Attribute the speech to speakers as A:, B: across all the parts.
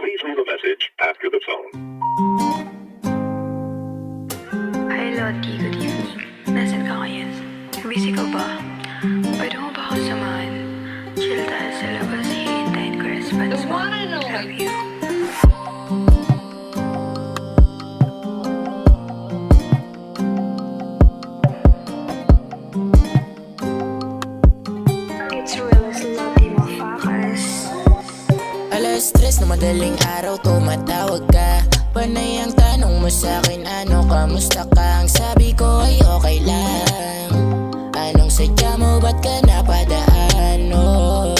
A: Please leave a message after the tone.
B: Hi Lottie, good evening. Nasaan ka ngayon? Busy ka ba? Pwede mo ba ako samahan? Chill tayo sa labas, hihintayin ko response mo. Love you. It's real as Lottie mo fakas.
C: Alas 3 na madaling araw, tumatawag ka. Panay ang tanong mo sa'kin, ano, kamusta ka? Ang sabi ko ay okay lang. Anong sadya mo, ba't ka napadaan? Oh.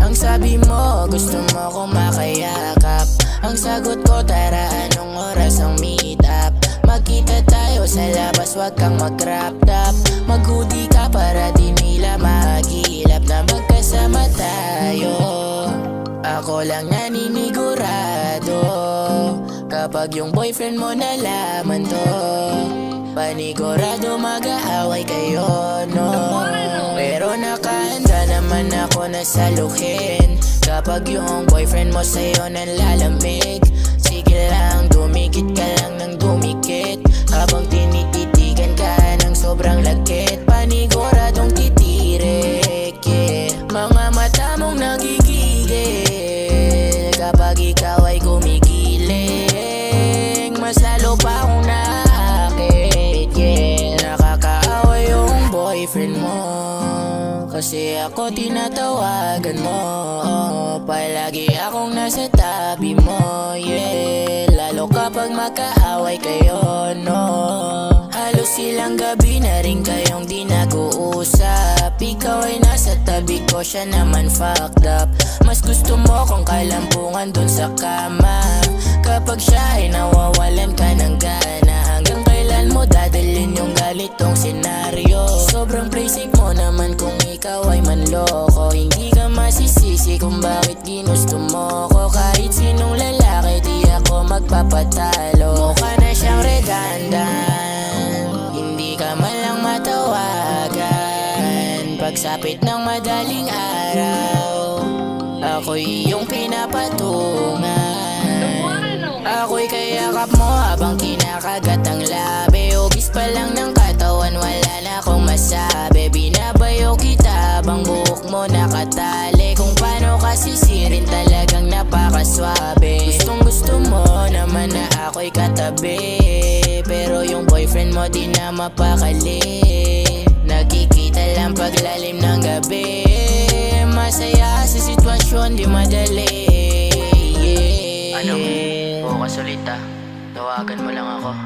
C: Ang sabi mo, gusto mo ko makayakap. Ang sagot ko, tara, anong oras ang meet up? Magkita tayo sa labas, wag kang mag-wrap up. Mag-hoodie ka para di nila mahagilap na magkasama tayo. Ako lang naninigurado kapag yung boyfriend mo nalaman to, panigurado mag-aaway kayo, no? Pero nakahanda naman ako na saluhin kapag yung boyfriend mo sa'yo nanlalamig. Sige lang, dumikit ka lang ng dumikit habang tinititigan ka ng sobrang lagkit. Paniguradong titirik, yeah. Mga mata mong nagigigil kapag ikaw ay gumigiling. Mas lalo pa akong naakit, yeah. Nakakaawa yung boyfriend mo kasi ako tinatawagan mo. Palagi akong nasa tabi mo, yeah. Lalo kapag magkaaway kayo, no? Halos ilang gabi na rin kayong di nag-uusap. Ikaw ay nasa tabi ko, siya naman fucked up. Mas gusto mo kung kalampungan dun sa kama. Kapag siya ay nawawalan ka ng gana, hanggang kailan mo dadalhin yung ganitong senaryo? Sobrang basic mo naman kung ikaw ay manloko. Hindi ka masisisi kung bakit ginusto mo ko. Kahit sinong lalaki di ako magpapatalo. Mukha na siyang redundant, hindi ka man lang matawagan. Pagsapit ng madaling araw, ako'y iyong pinapatungan. Ako'y kayakap mo habang kinakagat ang labi. Ubis pa lang ng katawan, wala na akong masabi. Binabayo kita habang buhok mo nakatali. Kung paano ka sisirin, talagang napakaswabe. Gustong gusto mo naman na ako'y katabi, pero yung boyfriend mo di na mapakali. Nakikita lang paglalim ng gabi. Masaya sa sitwasyon, di madali, yeah. Ano, bukas ulit ah. Tawagan mo lang ako.